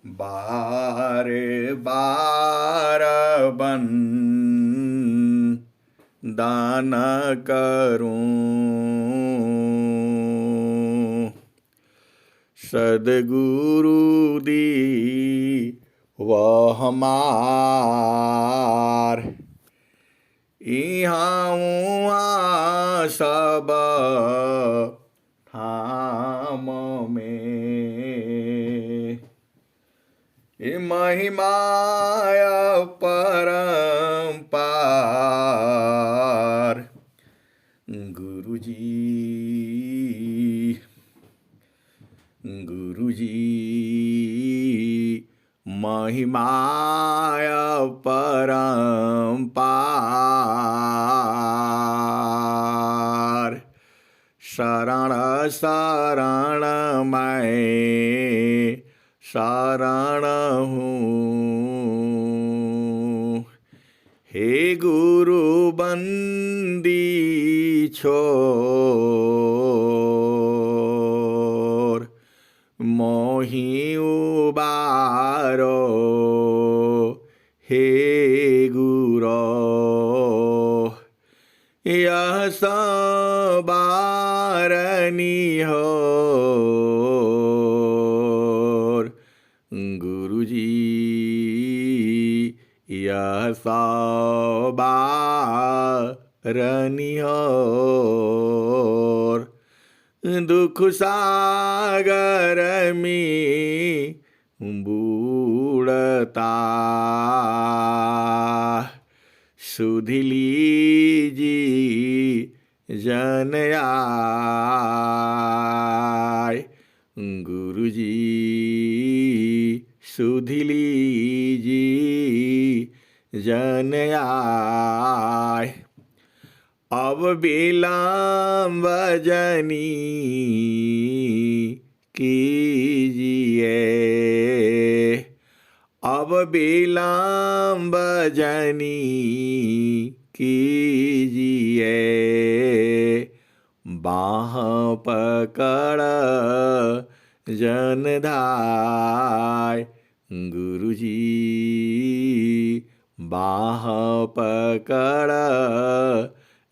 बार बार बन दान करूं, सदगुरु दी वह हमार इहाँ उहाँ सब थाम में महिमाय परंपार गुरुजी महिमाय परंपार शरण शरण मैं शरण हूँ। हे गुरु बंदी छोर मोहि उबारो, हे गुरो यह सबारनी हो गुरुजी, यह सबारनी हो दुख सागर में बूढ़ता सुध लीजी जन आय गुरुजी, सुध लीजी जन आय अब विलंब जनी कीजिए, अब विलंब जनी कीजिए बाह पकड़ जनधाय गुरुजी, बाह पकड़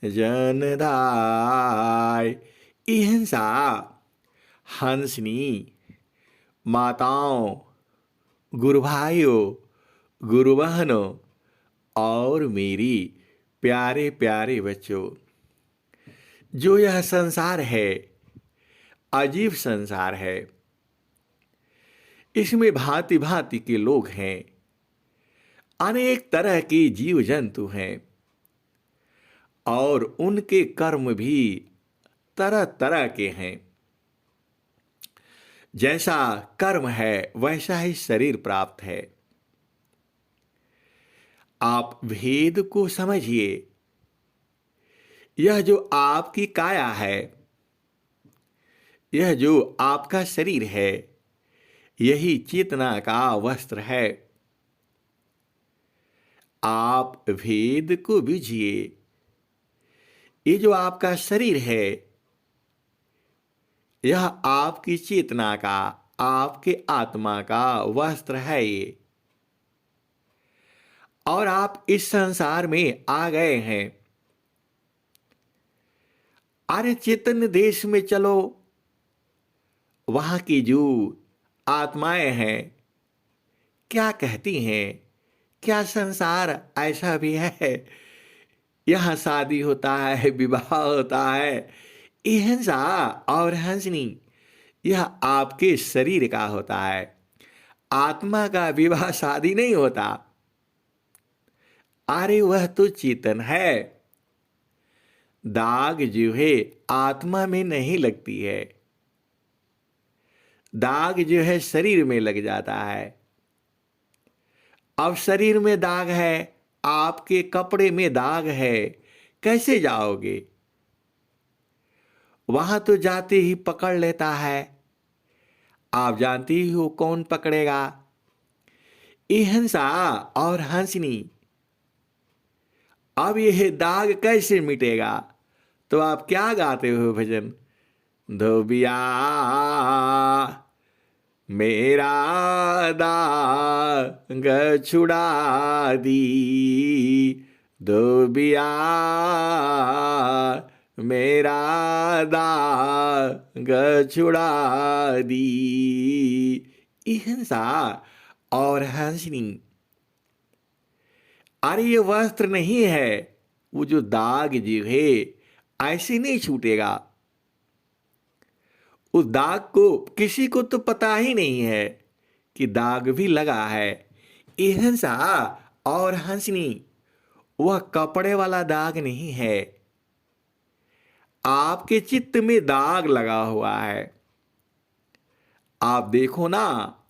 जनधाय। इहंसा हंसनी माताओं, गुरु भाइयों, गुरु बहनों और मेरी प्यारे प्यारे बच्चों, जो यह संसार है अजीब संसार है। इसमें भांति भांति के लोग हैं, अनेक तरह के जीव जंतु हैं और उनके कर्म भी तरह तरह के हैं। जैसा कर्म है वैसा ही शरीर प्राप्त है। आप भेद को समझिए। यह जो आपकी काया है, यह जो आपका शरीर है, यही चेतना का वस्त्र है। आप भेद को बुझिए। ये जो आपका शरीर है, यह आपकी चेतना का, आपके आत्मा का वस्त्र है ये। और आप इस संसार में आ गए हैं। अरे चेतन देश में चलो, वहां की जो आत्माएं हैं क्या कहती हैं, क्या संसार ऐसा भी है? यहाँ शादी होता है, विवाह होता है। हिंसा और हंसनी यह आपके शरीर का होता है। आत्मा का विवाह शादी नहीं होता। अरे वह तो चेतन है। दाग जो है आत्मा में नहीं लगती है, दाग जो है शरीर में लग जाता है। अब शरीर में दाग है, आपके कपड़े में दाग है, कैसे जाओगे? वहां तो जाते ही पकड़ लेता है। आप जानती हो कौन पकड़ेगा? हिंसा और हंसनी। अब यह दाग कैसे मिटेगा? तो आप क्या गाते हो भजन? धोबिया मेरा दाग छुड़ा दी धोबिया, मेरा दाग छुड़ा दी। हिंसा और हंसनी, अरे ये वस्त्र नहीं है, वो जो दाग जो है ऐसे नहीं छूटेगा। उस दाग को किसी को तो पता ही नहीं है कि दाग भी लगा है। ये हिंसा और हंसनी वह कपड़े वाला दाग नहीं है, आपके चित्त में दाग लगा हुआ है। आप देखो ना,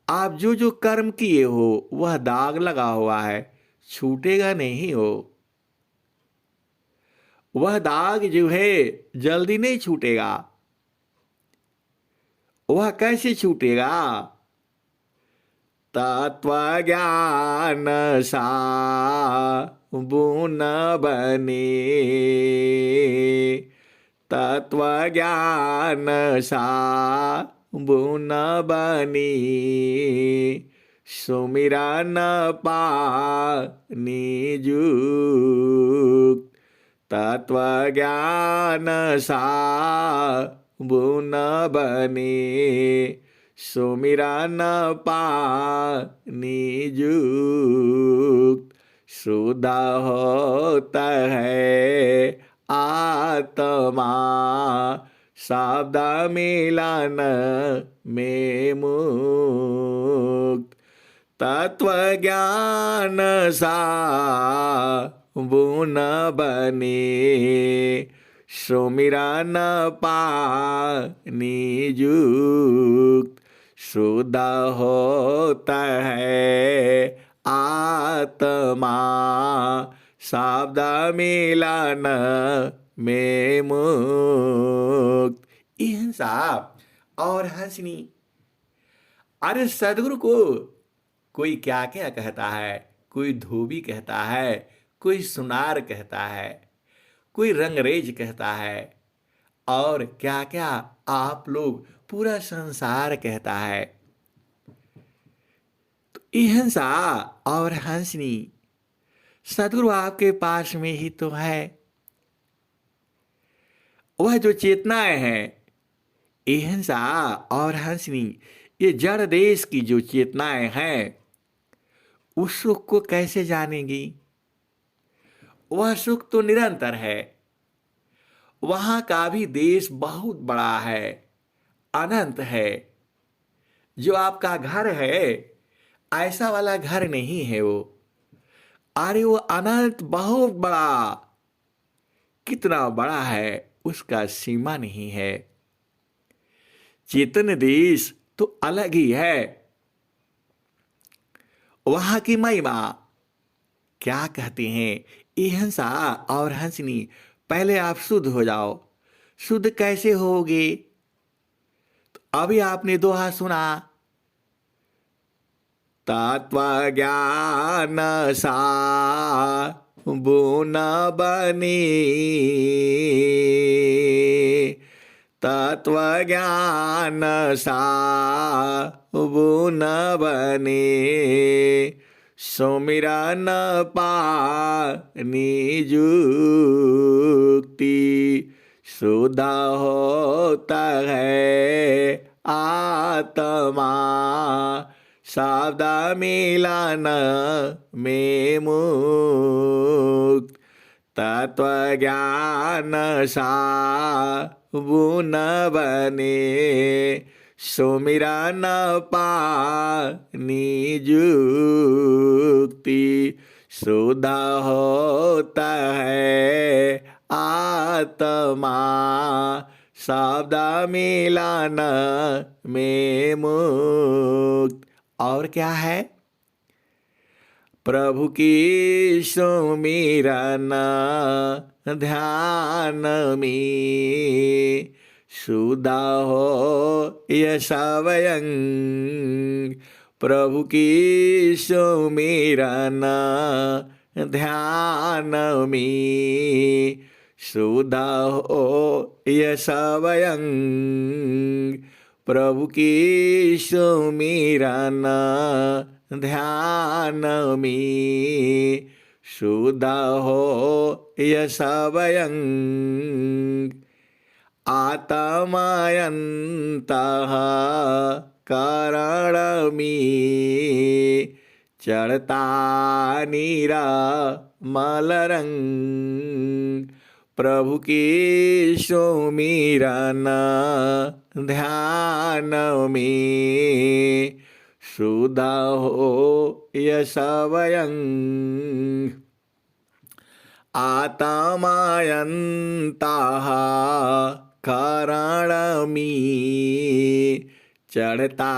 आप जो जो कर्म किए हो वह दाग लगा हुआ है, छूटेगा नहीं हो। वह दाग जो है जल्दी नहीं छूटेगा। वह कैसे छूटेगा? तत्वज्ञान सा बुन बने, तत्वज्ञान सा बुन बनी, सुमिरन पानी जुक्त। तत्वज्ञान सा बुन बने, सुमिरन पानी जुक्त। शुद्ध होता है आत्मा, शब्द मिलन में मुक्त। तत्वज्ञान सा बुन बने, सुमिरन पानी जुक्त। शुद्ध होता है आत्मा, शब्द मिलन में मुक्त। हिंसा और हंसनी, अरे सदगुरु को कोई क्या क्या कहता है, कोई धोबी कहता है, कोई सुनार कहता है, कोई रंगरेज कहता है, और क्या क्या आप लोग पूरा संसार कहता है। तो हिंसा और हंसनी सदगुरु आपके पास में ही तो है। वह जो चेतनाएं हैं, हिंसा और हंसनी, ये जड़ देश की जो चेतनाएं हैं, उस सुख को कैसे जानेंगी? वह सुख तो निरंतर है। वहां का भी देश बहुत बड़ा है, अनंत है। जो आपका घर है ऐसा वाला घर नहीं है वो। अरे वो अनंत बहुत बड़ा, कितना बड़ा है उसका सीमा नहीं है। चेतन देश तो अलग ही है। वहां की महिमा क्या कहते हैं? ये हिंसा और हंसनी, पहले आप शुद्ध हो जाओ। शुद्ध कैसे होगे? तो अभी आपने दोहा सुना, तत्वज्ञान सा बुन बनी, तत्वज्ञान सा बुन बने, सुमिरन पानी जुक्ति। शुद्ध होता है आत्मा, शब्द मिलन में मुक्त। तत्वज्ञान सा बुन बने, सुमिरन पानी जुक्ति। शुद्ध होता है आत्मा, शब्द मिलन में मुक्त। और क्या है? प्रभु की सुमिरन ध्यान में, शुद्ध हो यह स्वयं। प्रभु की सुमिरन ध्यान में, शुद्ध हो यह स्वयं। प्रभु की सुमिरन ध्यान में शुद्ध हो यश स्वयं आत्मायन्तः करण में चढ़ता निर्मल रंग प्रभु की सुमिरन ध्यान में शुद्ध हो यश स्वयं आत्मायन्तः करण में चढ़ता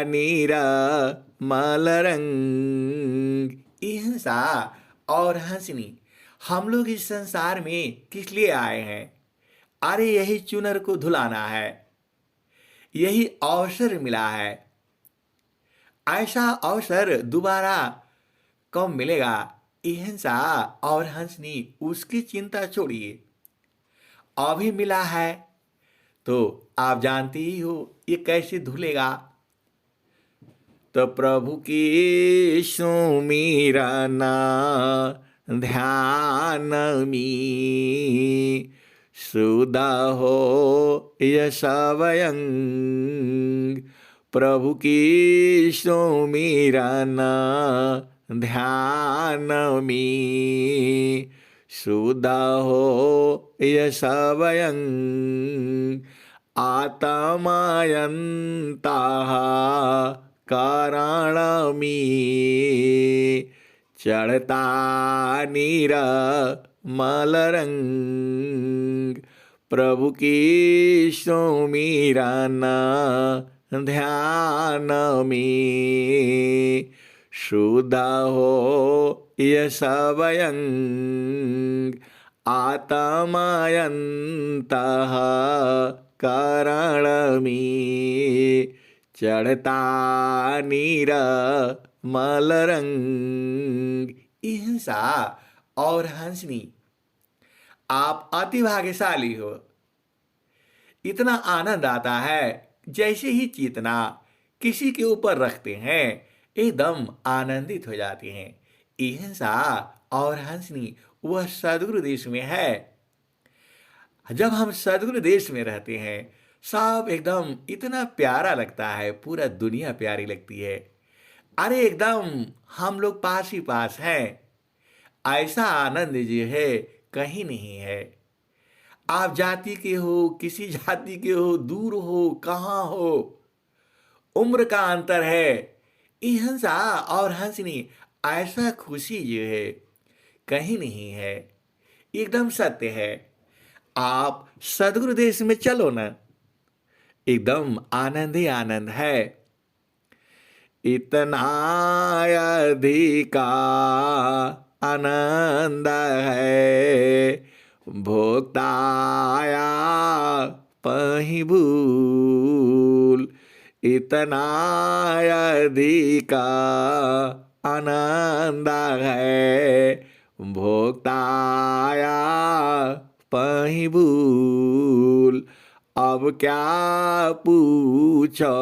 निर्मल रंग। हिंसा और हंसनी हम लोग इस संसार में किस लिए आए हैं? अरे यही चुनर को धुलाना है, यही अवसर मिला है। ऐसा अवसर दोबारा कब मिलेगा? हिंसा और हंसनी उसकी चिंता छोड़िए, अभी मिला है तो आप जानते ही हो ये कैसे धुलेगा। तो प्रभु की सुमिरन ध्यान में शुद्ध हो यश स्वयं प्रभु की सुमिरन ध्यान में शुद्ध हो यश स्वयं आत्मायन्तः करण में चढ़ता निर्मल रंग प्रभु की सुमिरन ध्यान में शुद्ध हो यश स्वयं आत्मायन्तः करण में चढ़ता निर्मल रंग। हिंसा और हंसनी आप अति भाग्यशाली हो। इतना आनंद आता है जैसे ही चेतना किसी के ऊपर रखते हैं एकदम आनंदित हो जाते हैं। हिंसा और हंसनी वह सद्गुरु देश में है। जब हम सद्गुरु देश में रहते हैं सब एकदम इतना प्यारा लगता है, पूरा दुनिया प्यारी लगती है। अरे एकदम हम लोग पास ही पास हैं, ऐसा आनंद जो है कहीं नहीं है। आप जाति के हो, किसी जाति के हो, दूर हो, कहाँ हो, उम्र का अंतर है। हिंसा और हंसनी ऐसा खुशी जो है कहीं नहीं है, एकदम सत्य है। आप सद्गुरु देश में चलो ना, एकदम आनंद ही आनंद है। इतना अधिका आनंद है भोक्ताया पही भूल। इतना अधिका आनंद है भोक्ताया पही भूल। अब क्या पूछो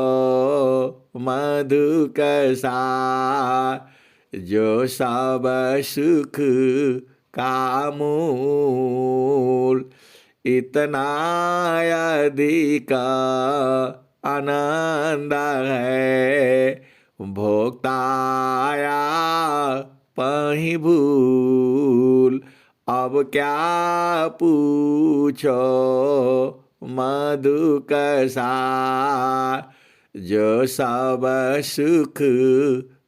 मधु कसा जो सब सुख का मूल। इतना अधिक आनंद है भोक्ताया पही भूल। अब क्या पूछो मधु कसा जो सब सुख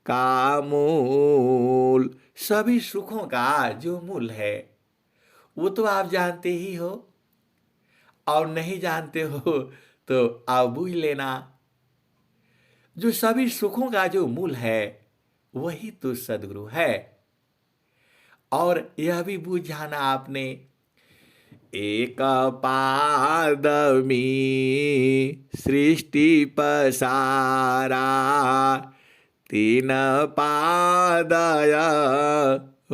का मूल। सभी सुखों का जो मूल है वो तो आप जानते ही हो, और नहीं जानते हो तो आप बूझ लेना। जो सभी सुखों का जो मूल है वही तो सद्गुरु है। और यह भी बूझ जाना आपने, एक पाद में सृष्टि पसारा, तीन पादय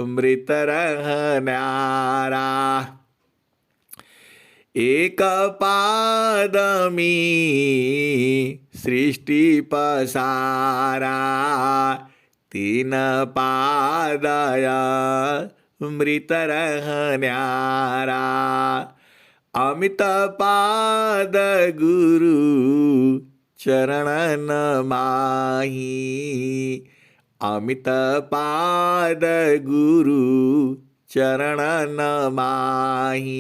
मृत रहन्यारा। एक पादमी सृष्टि पसारा, तीन पादया मृत रहन्यारा। अमित पाद गुरु चरणन माही, अमित पाद गुरु चरणन माही।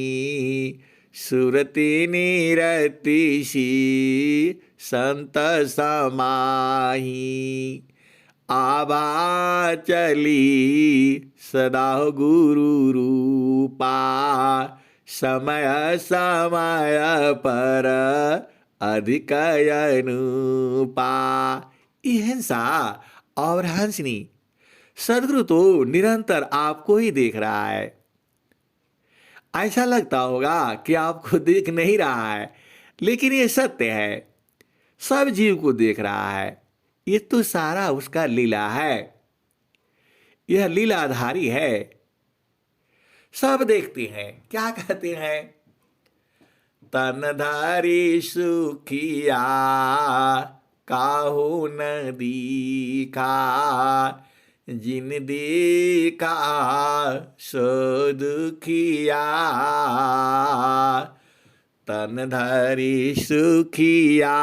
सुरति निरतिशी संत समाही, आभा चली सदा गुरु रूपा। समय समय पर अधिक अनुपा। अहिंसा और हंसनी, सदगुरु तो निरंतर आपको ही देख रहा है। ऐसा लगता होगा कि आपको देख नहीं रहा है, लेकिन ये सत्य है, सब जीव को देख रहा है। ये तो सारा उसका लीला है, यह लीलाधारी है। सब देखते हैं, क्या कहते हैं? तनधारी सुखिया काहू न दीखा, जिन देखा सो दुखिया। तनधारी सुखिया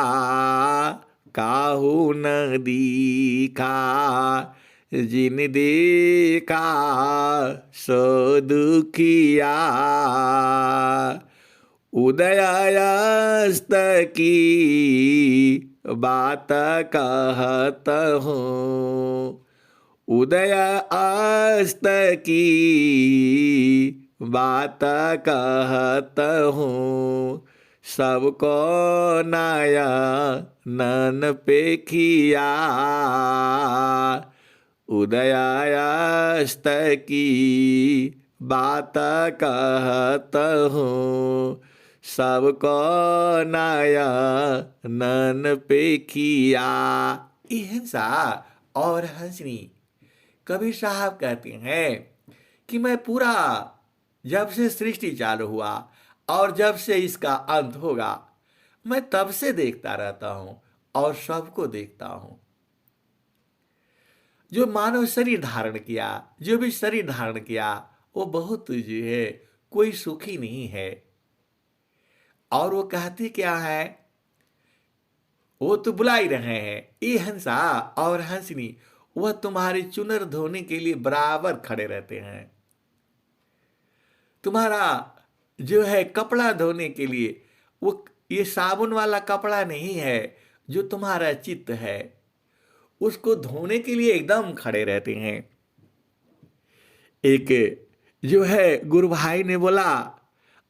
काहू न दीखा, जिन देखा सो दुखिया। उदयास्त की बात कहत हूँ, उदय अस्त की बात कहत हूँ। सबको नया नन पेखिया, उदयास्त की बात कहत हूँ। सबको नया नन पेखिया। अहिंसा और हंसनी। कबीर साहब कहते हैं कि मैं पूरा, जब से सृष्टि चालू हुआ और जब से इसका अंत होगा, मैं तब से देखता रहता हूं और सबको देखता हूं। जो मानव शरीर धारण किया, जो भी शरीर धारण किया, वो बहुत जो है कोई सुखी नहीं है। और वो कहते क्या है? वो तो बुला ही रहे हैं। ये हंसा और हंसनी, वह तुम्हारे चुनर धोने के लिए बराबर खड़े रहते हैं। तुम्हारा जो है कपड़ा धोने के लिए, वो ये साबुन वाला कपड़ा नहीं है, जो तुम्हारा चित्त है, उसको धोने के लिए एकदम खड़े रहते हैं। एक जो है गुरु भाई ने बोला,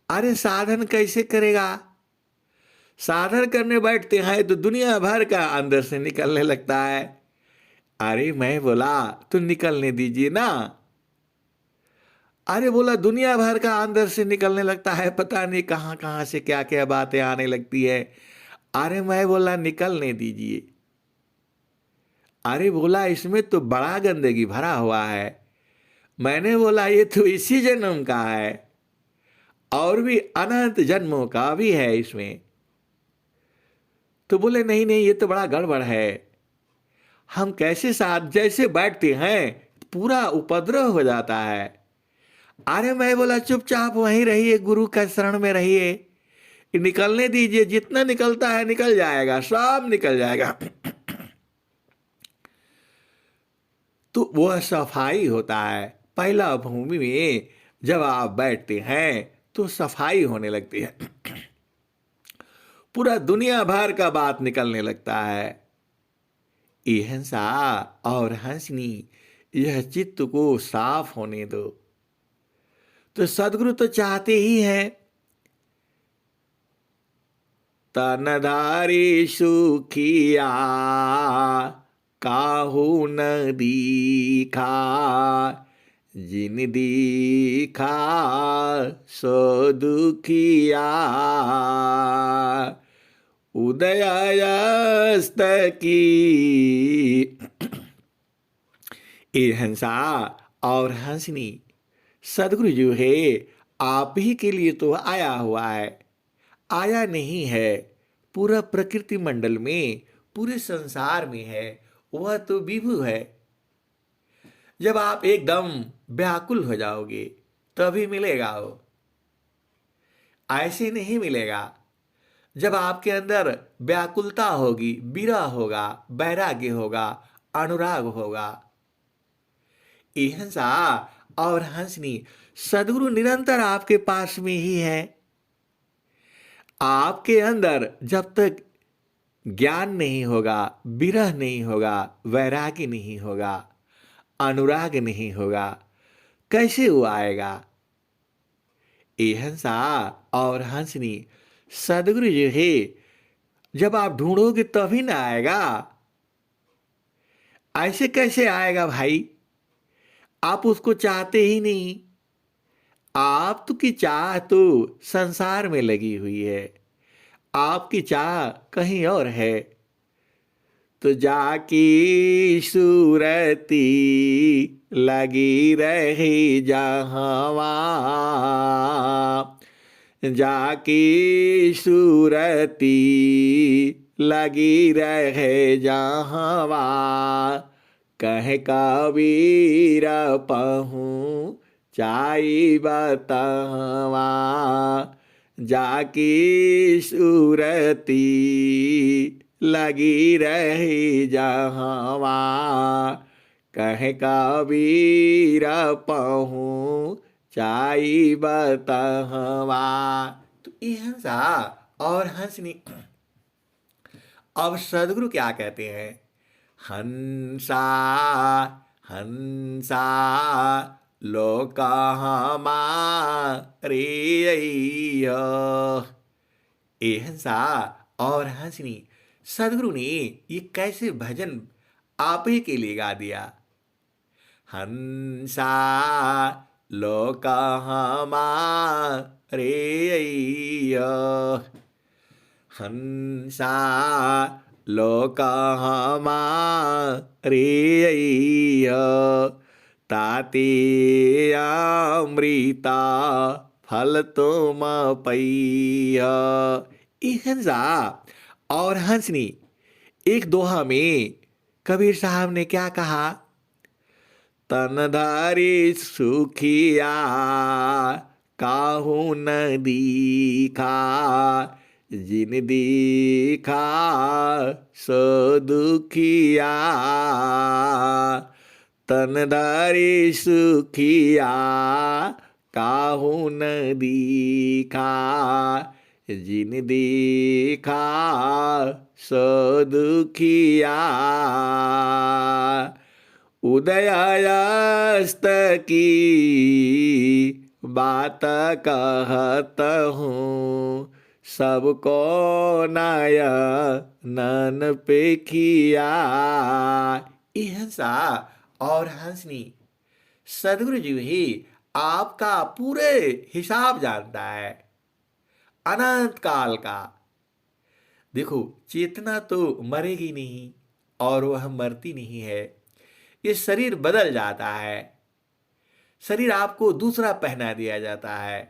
अरे साधन कैसे करेगा? साधन करने बैठते हैं तो दुनिया भर का अंदर से निकलने लगता है। अरे मैं बोला तो निकलने दीजिए ना। अरे बोला दुनिया भर का अंदर से निकलने लगता है, पता नहीं कहां कहां से क्या क्या बातें आने लगती है। अरे मैं बोला निकलने दीजिए। अरे बोला इसमें तो बड़ा गंदगी भरा हुआ है। मैंने बोला ये तो इसी जन्म का है और भी अनंत जन्मों का भी है इसमें। तो बोले नहीं नहीं, ये तो बड़ा गड़बड़ है। हम कैसे साथ जैसे बैठते हैं पूरा उपद्रव हो जाता है। अरे मैं बोला चुपचाप वहीं रहिए, गुरु का शरण में रहिए, निकलने दीजिए, जितना निकलता है निकल जाएगा, सब निकल जाएगा। तो वह सफाई होता है। पहला भूमि में जब आप बैठते हैं तो सफाई होने लगती है, पूरा दुनिया भर का बात निकलने लगता है। अहिंसा और हंसनी, यह चित्त को साफ होने दो। तो सदगुरु तो चाहते ही हैं तनधारी सुखिया काहू न दीखा, जिन दीखा सो दुखिया। उदयास्त की अहिंसा और हंसनी, सदगुरु जो है आप ही के लिए तो आया हुआ है। आया नहीं है, पूरा प्रकृति मंडल में, पूरे संसार में है, वह तो विभु है। जब आप एकदम व्याकुल हो जाओगे तभी मिलेगा वो, ऐसे नहीं मिलेगा। जब आपके अंदर व्याकुलता होगी, विरह होगा, वैराग्य होगा, अनुराग होगा, अहिंसा और हंसनी, सदगुरु निरंतर आपके पास में ही है। आपके अंदर जब तक ज्ञान नहीं होगा, विरह नहीं होगा, वैराग्य नहीं होगा, अनुराग नहीं होगा, कैसे वो आएगा? अहिंसा और हंसनी सदगुरु जो है, जब आप ढूंढोगे तभी ना आएगा। ऐसे कैसे आएगा भाई? आप उसको चाहते ही नहीं। आप तो की चाह तो संसार में लगी हुई है, आपकी चाह कहीं और है। तो जाकी सूरती लगी रही जहां, जाकी सूरती लगी रहे जहां, कह कबीर पहूँ चाई बतवा, जाकी सूरती लगी रही जहां, कह कबीर पहूँ चाई बतवा। तो अहिंसा और हंसनी। अब सदगुरु क्या कहते हैं? हंसा हंसा लोक हमारे, अहिंसा और हंसनी, सदगुरु ने ये कैसे भजन आप ही के लिए गा दिया। हंसा लोक हमारे, हंसा लोक हमारे, ताते अमृता फल तुम पैया। अहिंसा और हंसनी, एक दोहा में कबीर साहब ने क्या कहा? तनधारी सुखिया काहू न दीखा, जिन दीखा सो दुखिया, तनधारी सुखिया काहू न दीखा, जिन दीखा सो दुखिया, उदयास्त की बात कहत हूँ, सबको नया नन पे किया। अहिंसा और हंसनी, सदगुरु जी ही आपका पूरे हिसाब जानता है, अनंत काल का। देखो, चेतना तो मरेगी नहीं और वह मरती नहीं है। ये शरीर बदल जाता है, शरीर आपको दूसरा पहना दिया जाता है।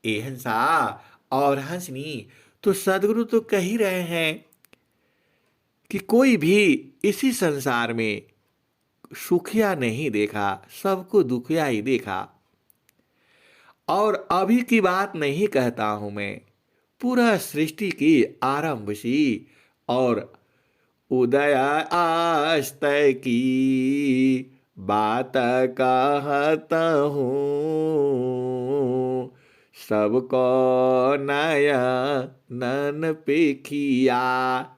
अहिंसा और हंसनी, तो सदगुरु तो कह ही रहे हैं कि कोई भी इसी संसार में सुखिया नहीं देखा, सबको दुखिया ही देखा। और अभी की बात नहीं कहता हूं मैं, पूरा सृष्टि की आरंभ सी और उदय अस्त की बात कहत हूँ, सबको नया नन पे किया।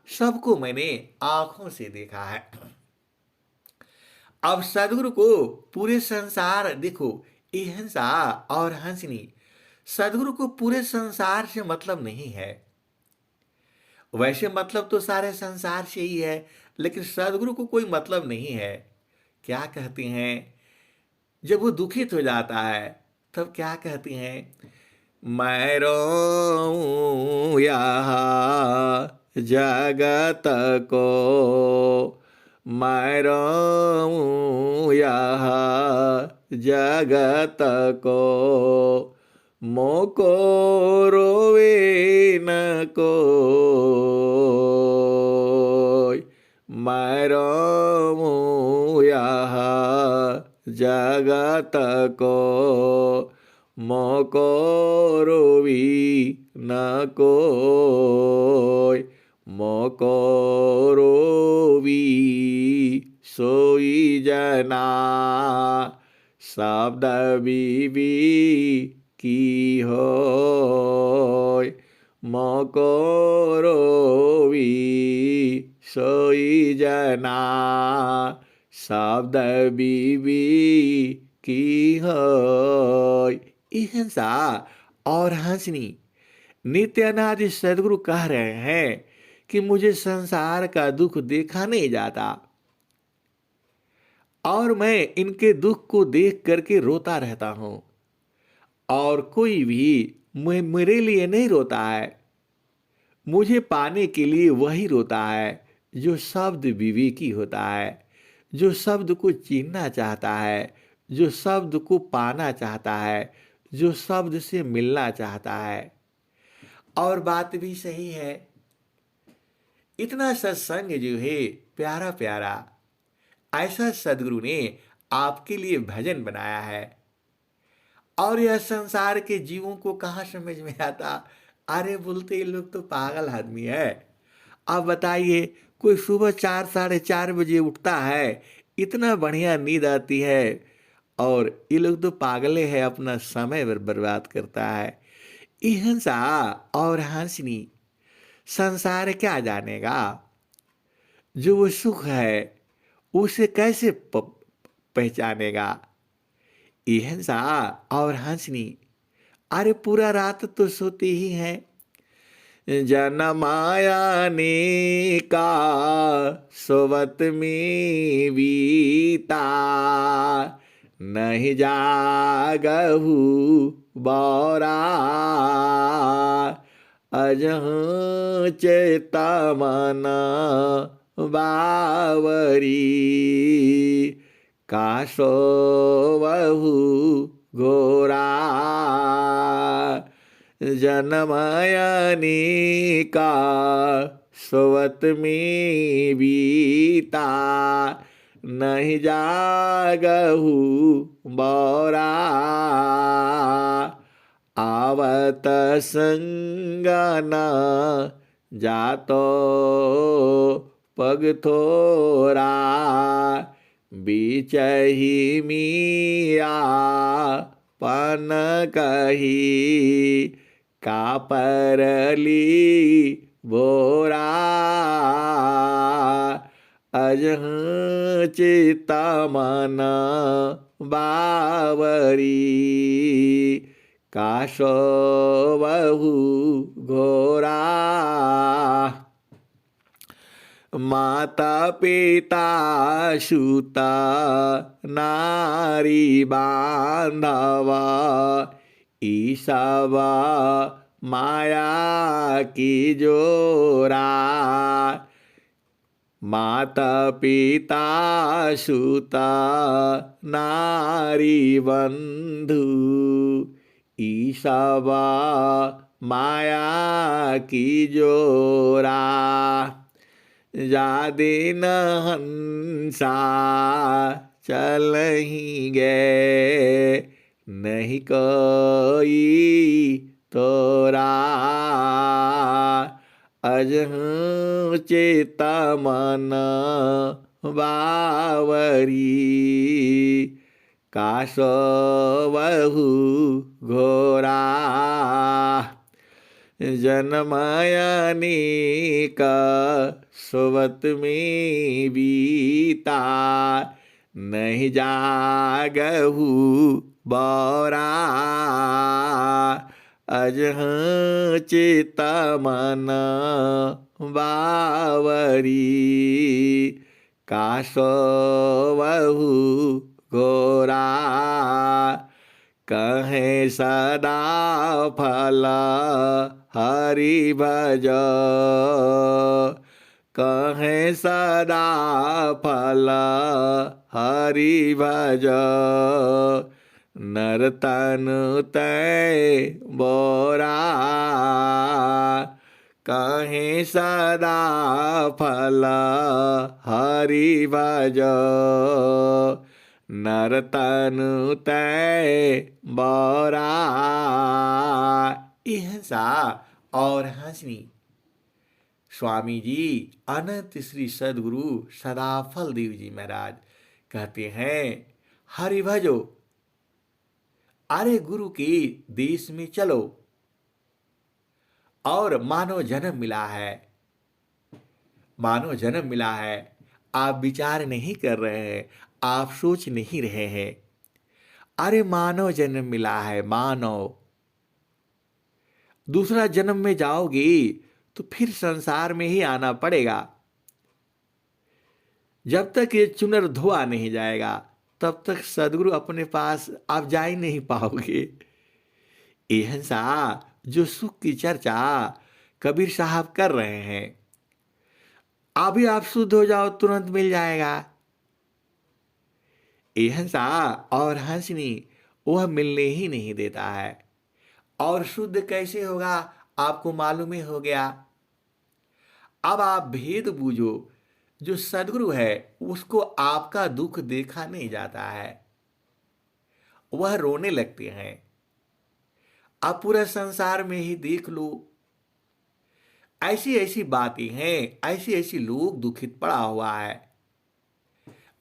सबको मैंने आंखों से देखा है। अब सदगुरु को पूरे संसार, देखो, अहिंसा और हंसनी, सदगुरु को पूरे संसार से मतलब नहीं है। वैसे मतलब तो सारे संसार से ही है, लेकिन सदगुरु को कोई मतलब नहीं है। क्या कहते हैं? जब वो दुखित हो जाता है तब क्या कहते हैं? मैं रोऊं यहाँ जगत को, मैं रोऊं यहाँ जगत को, मोको रोवे न कोई, मैं रोऊं यह जगत को, मोको रोवी न कोई, मोको रोवी सोई जना, शब्द बीबी की होय, मोको रोवी सोई जना, शब्द बीबी की होय। अहिंसा और हंसनी। नित्यानंद सदगुरु कह रहे हैं कि मुझे संसार का दुख देखा नहीं जाता और मैं इनके दुख को देख करके रोता रहता हूं, और कोई भी मेरे लिए नहीं रोता है। मुझे पाने के लिए वही रोता है जो शब्द विवेकी होता है, जो शब्द को चिन्हना चाहता है, जो शब्द को पाना चाहता है, जो शब्द से मिलना चाहता है। और बात भी सही है। इतना सत्संग जो है प्यारा प्यारा, ऐसा सदगुरु ने आपके लिए भजन बनाया है, और यह संसार के जीवों को कहाँ समझ में आता। अरे बोलते ये लोग तो पागल आदमी है। अब बताइए, कोई सुबह 4 साढ़े 4 बजे उठता है, इतना बढ़िया नींद आती है, और ये लोग तो पागले हैं, अपना समय बर्बाद करता है। हिंसा और हंसनी। संसार क्या जानेगा। जो वो सुख है उसे कैसे पहचानेगा। हिंसा और हंसनी। अरे पूरा रात तो सोते ही हैं। जनमायाने का सोवत में बीता, नहीं जागहु बौरा, अजह चेता मन बावरी, काशो बहु घोरा, जनमयनी का सोवत में बीता, नहीं जागहु बौरा, आवत संगना जातो पग थोरा, बीच ही मिया पन कही, का परली बोरा, अजह चिता मन बावरी, काशो बहु घोरा, माता पिता सुता नारी बांधवा, ईसवा माया की जोरा, माता पिता सुता नारी बंधु, ईसवा माया की जोरा, जादिन हंसा चलहि गए, नहीं कोई तोरा, अजह चेता मन बावरी, काशो बहु घोरा, जनमयनी का सोवत में बीता, नहीं जागहु बौरा, अजह चिता मन बावरी, काशो बहु घोरा, कहे सदा फल हरि भज, कहे सदा फल हरि भज, नर तनु तै बोरा, कहे सदा फल हरि भजो। नर तनु तै बोरा। अहिंसा और हंसनी। स्वामी जी अनंत श्री सदगुरु सदाफल देव जी महाराज कहते हैं, हरि भजो, अरे गुरु के देश में चलो। और मानव जन्म मिला है, मानव जन्म मिला है। आप विचार नहीं कर रहे हैं, आप सोच नहीं रहे हैं। अरे मानव जन्म मिला है, मानव। दूसरा जन्म में जाओगे तो फिर संसार में ही आना पड़ेगा। जब तक ये चुनर धोआ नहीं जाएगा तब तक सदगुरु अपने पास आप जा ही नहीं पाओगे। अहिंसा जो सुख की चर्चा कबीर साहब कर रहे हैं, अभी आप शुद्ध हो जाओ तुरंत मिल जाएगा। अहिंसा और हंसनी वह मिलने ही नहीं देता है। और शुद्ध कैसे होगा आपको मालूम ही हो गया। अब आप भेद बूझो, जो सदगुरु है उसको आपका दुख देखा नहीं जाता है, वह रोने लगते हैं। आप पूरा संसार में ही देख लो, ऐसी ऐसी बातें हैं, ऐसी ऐसी लोग दुखित पड़ा हुआ है।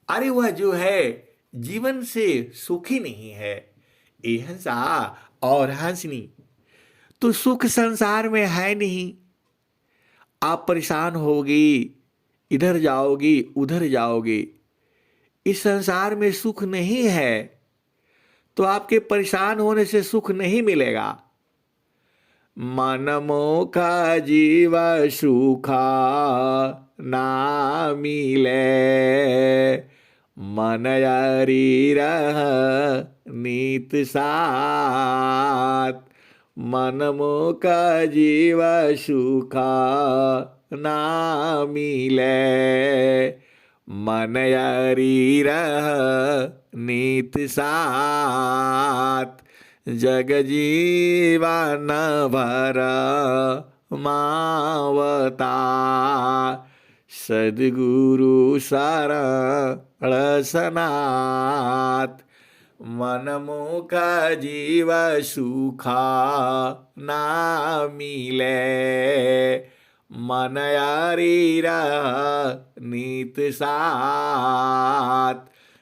अरे वह जो है जीवन से सुखी नहीं है। अहिंसा और हंसनी तो सुख संसार में है नहीं। आप परेशान होगी, इधर जाओगी उधर जाओगी, इस संसार में सुख नहीं है तो आपके परेशान होने से सुख नहीं मिलेगा। मन मोखा जीव सुखा ना मिले, मन यारी रह नीत साथ। मन मोखा जीव सुखा ना मिले, मन यारी रह नीत साथ। जग जीवन भर मावता, सद्गुरु शरण सनाथ। मन मुख जीव सुखा ना मिले, मन यारी नीत साथ।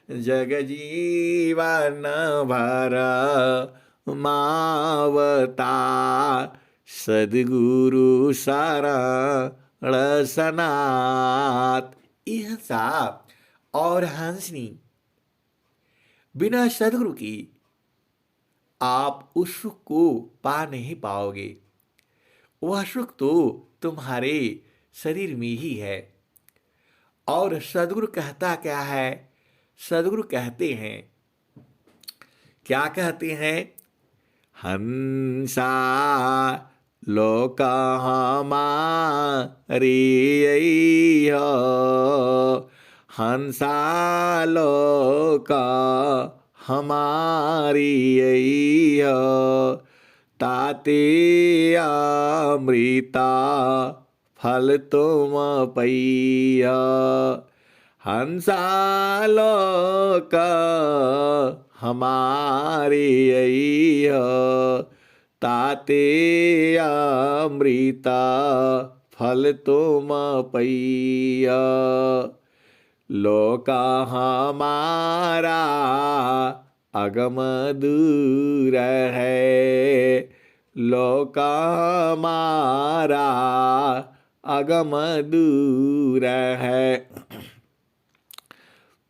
जग जीवन भर मावता, सद्गुरु शरण सनाथ। अहिंसा और हंसनी बिना सद्गुरु की आप उस सुख को पा नहीं पाओगे। वह सुख तो तुम्हारे शरीर में ही है। और सद्गुरु कहता क्या है? सद्गुरु कहते हैं, क्या कहते हैं? हंसा लोक हमारी हो, हंसा लोक हमारी हो। ताते अमृता फल तुम पैया, हंसा लोक हमारी हो। ताते अमृता फल तुम पैया, लोका हमारा अगम दूर है। लोका हमारा अगम दूर है,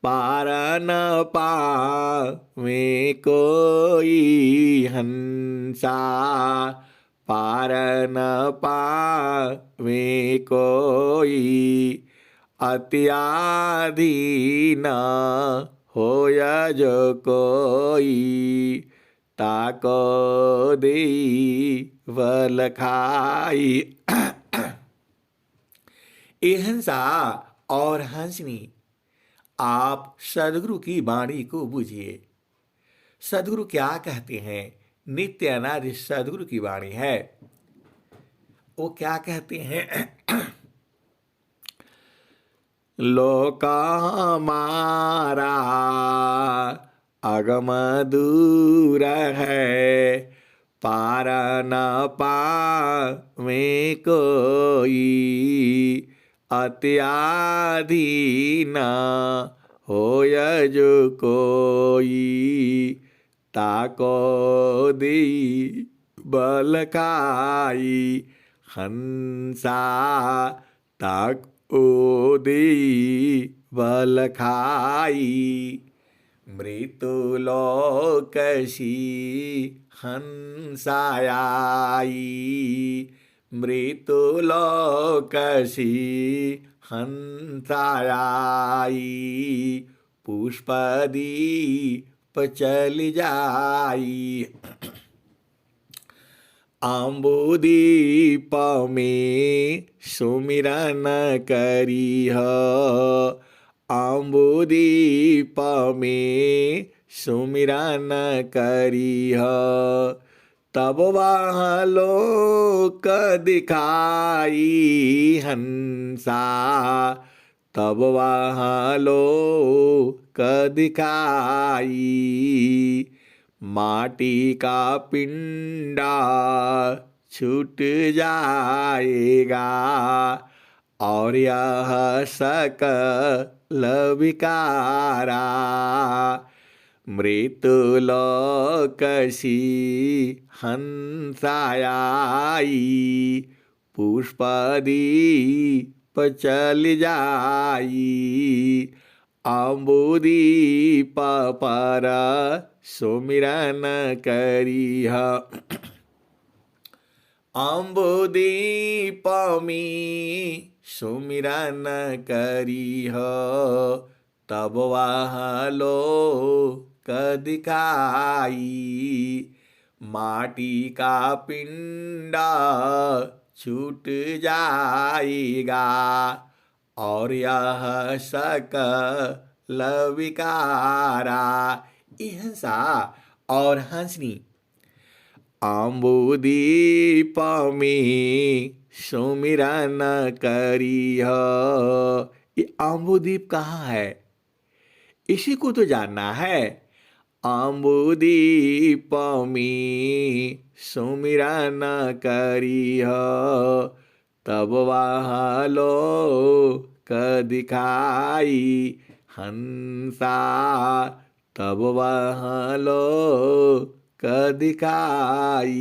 पार न पावे कोई हंसा। पार न पावे कोई, अत्याधीन होय जो कोई। ताको देवल खाई। अहिंसा और हंसनी आप सद्गुरु की वाणी को बूझिए। सद्गुरु क्या कहते हैं? नित्य अनादि सद्गुरु की वाणी है। वो क्या कहते हैं? लोका हमारा अगम दूर है, पार न पावे कोई, अत्याधीन होय जो कोई, ताको दी बल खाई, हंसा ताको दी बल खाई, मृत्युलोकसी हंसायाई, मृत्युलोकसी हंसायाई, पुष्पदीप चल जाई, आम्बुदीप में सुमिरन करीह, आम्बुदीप में सुमिरन करीह, तब वह लोक दिखाई हंसा, तब वह लोक दिखाई, माटी का पिंडा छूट जाएगा, और यह सकल विकारा, मृत्युलोकसी हंसायाई, पुष्पदीप चल जाई, आम्बुदीप पर सुमिरन करीह, आम्बुदीप में सुमिरन करीह, तब वह लोक दिखाई, माटी का पिंडा छूट जाएगा, और यह सकल विकारा। हिंसा और हंसनी। आम्बुदीप में सुमिरन करीह। ये आम्बुदीप कहाँ है? इसी को तो जानना है। आम्बुदीप में सुमिरन करीह, तब वह लोक दिखाई हंसा, तब वह लोक दिखाई,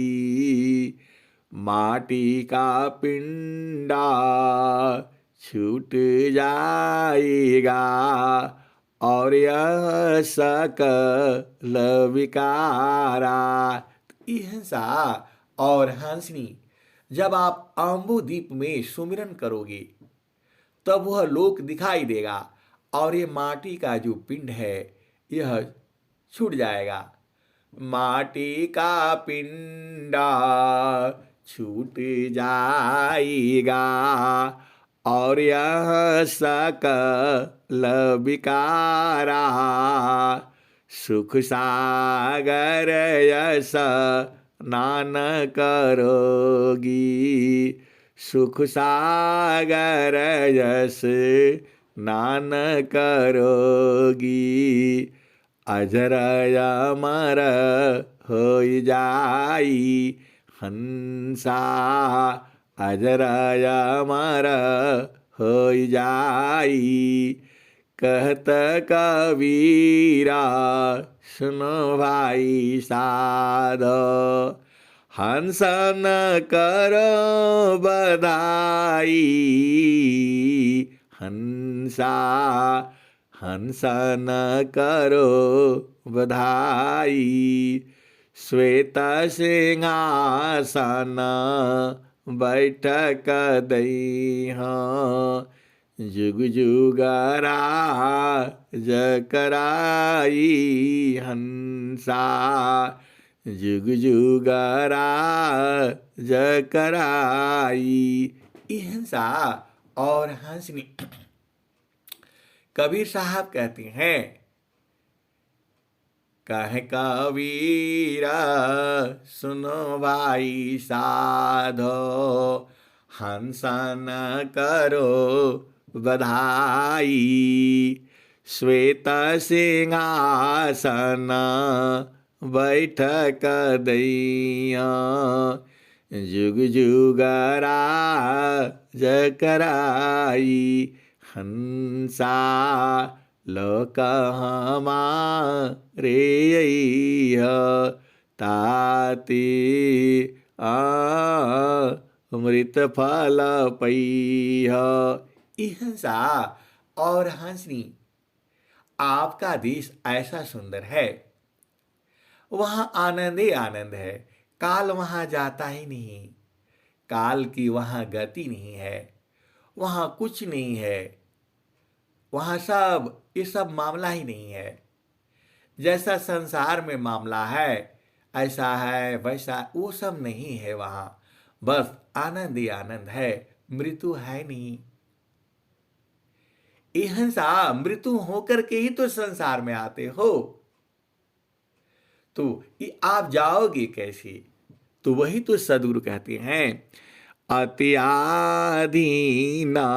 माटी का पिंडा छूट जाएगा, और यह सकल विकारा। हिंसा और हंसनी। जब आप आम्बुदीप में सुमिरन करोगे तब वह लोक दिखाई देगा, और ये माटी का जो पिंड है यह छूट जाएगा। माटी का पिंडा छूट जाएगा, और यह सकल विकारा। सुख सागर यस स्नान करोगी, सुख सागर यस स्नान करोगी, अजर अमर हो जाई हंसा, अजर अमर हो जाई। कहत कबीरा सुनो भाई साध, हंस न करो बधाई, हंसा हंस न करो बधाई। श्वेत सिंहासन बैठक दई, जुग जुग राज कराई हंसा, जुग जुग राज कराई। हिंसा और हंसनी। कबीर साहब कहते हैं कह कबीर सुनो भाई साधो, हंसन करो बधाई। श्वेत सिंहासन बैठक दैया, जुग जुग राज कराई। हंसा लोक हमारे अइह, ताति अमृत फल पइह। हंसा और हंसनी, आपका देश ऐसा सुंदर है, वहां आनंद ही आनंद है। काल वहां जाता ही नहीं, काल की वहां गति नहीं है, वहां कुछ नहीं है, वहां सब ये सब मामला ही नहीं है। जैसा संसार में मामला है, ऐसा है वैसा, वो सब नहीं है वहां। बस आनंद ही आनंद है, मृत्यु है नहीं। ये हंसा, मृत्यु होकर के ही तो संसार में आते हो, तो ये आप जाओगे कैसे? तो वही तो सदगुरु कहते हैं, अति आधीना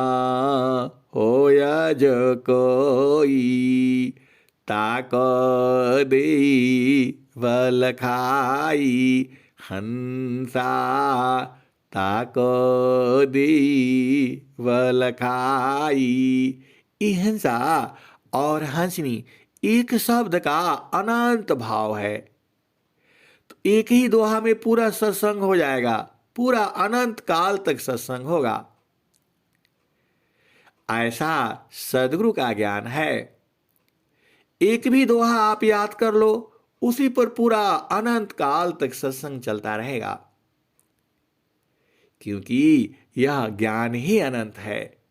होय जो कोई, ताको दे बल खाई। हंसा ताको दे बल खाई। ये हंसा और हंसनी एक शब्द का अनंत भाव है। तो एक ही दोहा में पूरा सत्संग हो जाएगा, पूरा अनंत काल तक सत्संग होगा। ऐसा सदगुरु का ज्ञान है। एक भी दोहा आप याद कर लो, उसी पर पूरा अनंत काल तक सत्संग चलता रहेगा, क्योंकि यह ज्ञान ही अनंत है।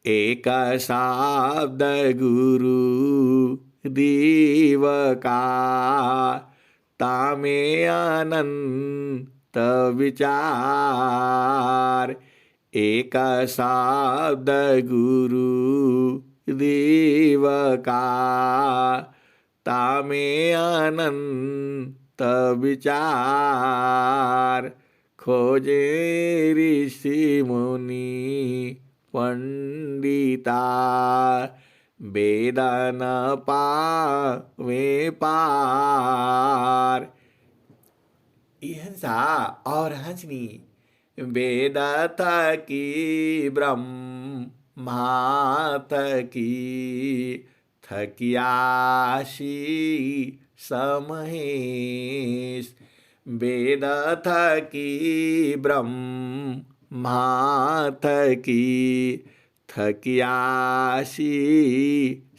एक शब्द गुरु देव का, तामे अनंत विचार। एक शब्द गुरु देव का, तामे अनंत विचार। खोजे ऋषि मुनि पंडिता, वेद न पावे पार। हंसा और हंसनी, वेद थकी ब्रह्मा थकी, थकियासी समहेश। वेद थकी ब्रह्मा थकी, थकियासी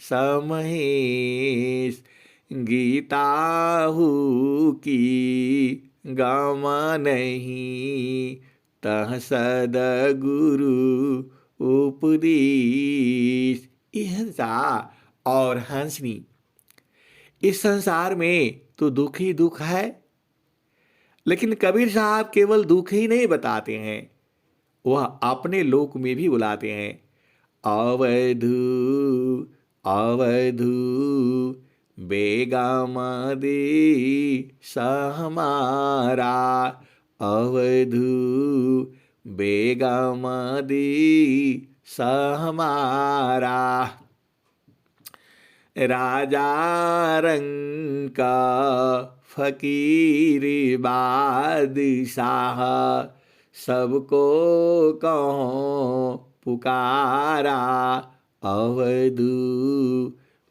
समहेश। गीता हूँ की गम नहीं, तह सदगुरु उपदेश। हंसा और हंसनी, इस संसार में तो दुख ही दुख है, लेकिन कबीर साहब केवल दुख ही नहीं बताते हैं, वह अपने लोक में भी बुलाते हैं। अवधू अवधू बेगम दे सहमारा, अवधू बेगम दे सहमारा। राजा रंग का फकीर बादशाह, सबको कहो पुकारा। अवधू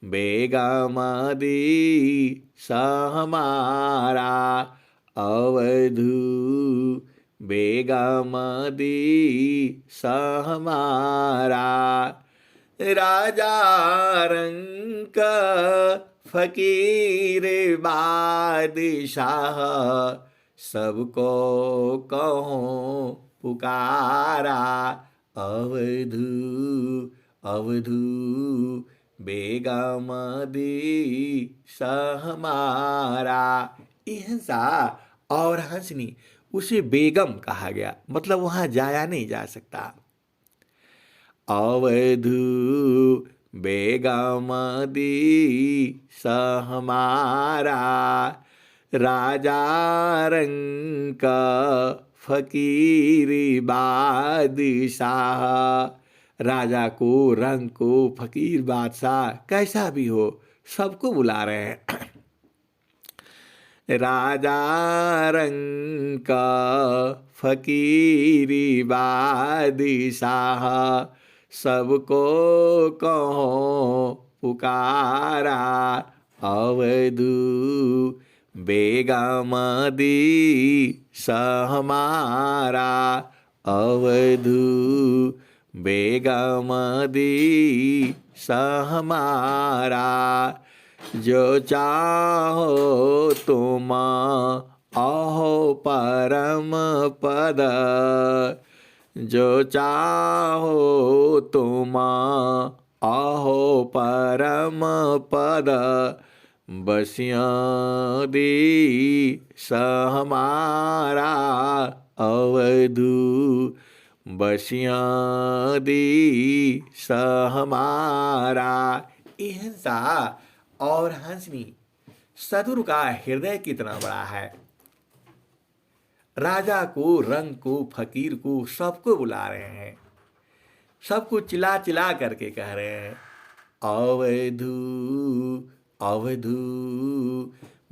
बेगम दी सहमारा, अवधू बेगम दी सहमारा। राजा रंग फकीर बादशाह, सबको कहो पुकारा। अवधू अवधू बेगम दी सहमारा। हंसा और हंसनी, उसे बेगम कहा गया, मतलब वहां जाया नहीं जा सकता। अवधू बेगमदी हमारा, राजा रंग फकीर बादशाह। राजा को, रंग को, फकीर बादशाह, कैसा भी हो, सबको बुला रहे हैं। राजा रंग फकीर बादशाह, सबको कहो पुकारा। अवधू बेगमदी हमारा, अवधू बेगमदी हमारा। जो चाहो तुम आहो परम पद, जो चाहो तुम आहो परम पद। बसिया दी हमारा, अवधू बसिया दी हमारा। हिंसा और हंसनी, सदगुरु का हृदय कितना बड़ा है। राजा को, रंग को, फकीर को, सबको बुला रहे हैं, सबको चिल्ला चिल्ला करके कह रहे हैं अवधू अवधू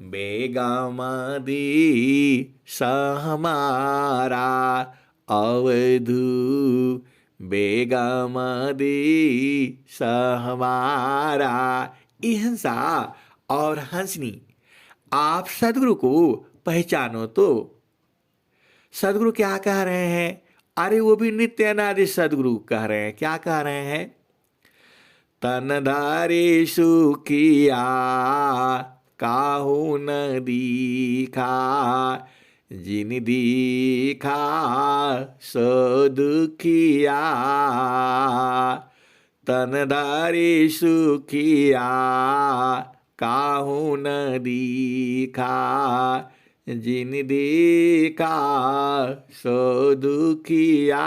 बेगमदी हमारा, अवधू बेगमदी हमारा। हिंसा और हंसनी, आप सदगुरु को पहचानो तो। सदगुरु क्या कह रहे हैं? अरे वो भी नित्य अनादि सदगुरु कह रहे हैं। क्या कह रहे हैं? तनधारी सुखिया काहू न दीखा, जिन दीखा सो दुखिया। तनधारी सुखिया काहू न दीखा, जिन देखा सो दुखिया।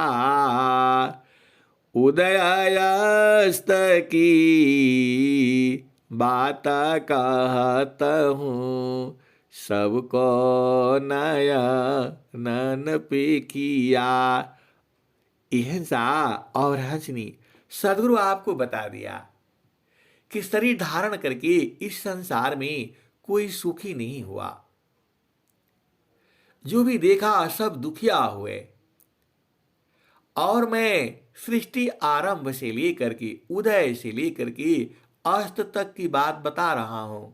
उदयास्त की बात कहत हूँ, सबको नयन पेखिया। हिंसा और हंसनी, सदगुरु आपको बता दिया कि शरीर धारण करके इस संसार में कोई सुखी नहीं हुआ। जो भी देखा सब दुखिया हुए। और मैं सृष्टि आरंभ से लेकर के, उदय से लेकर के अस्त तक की बात बता रहा हूं।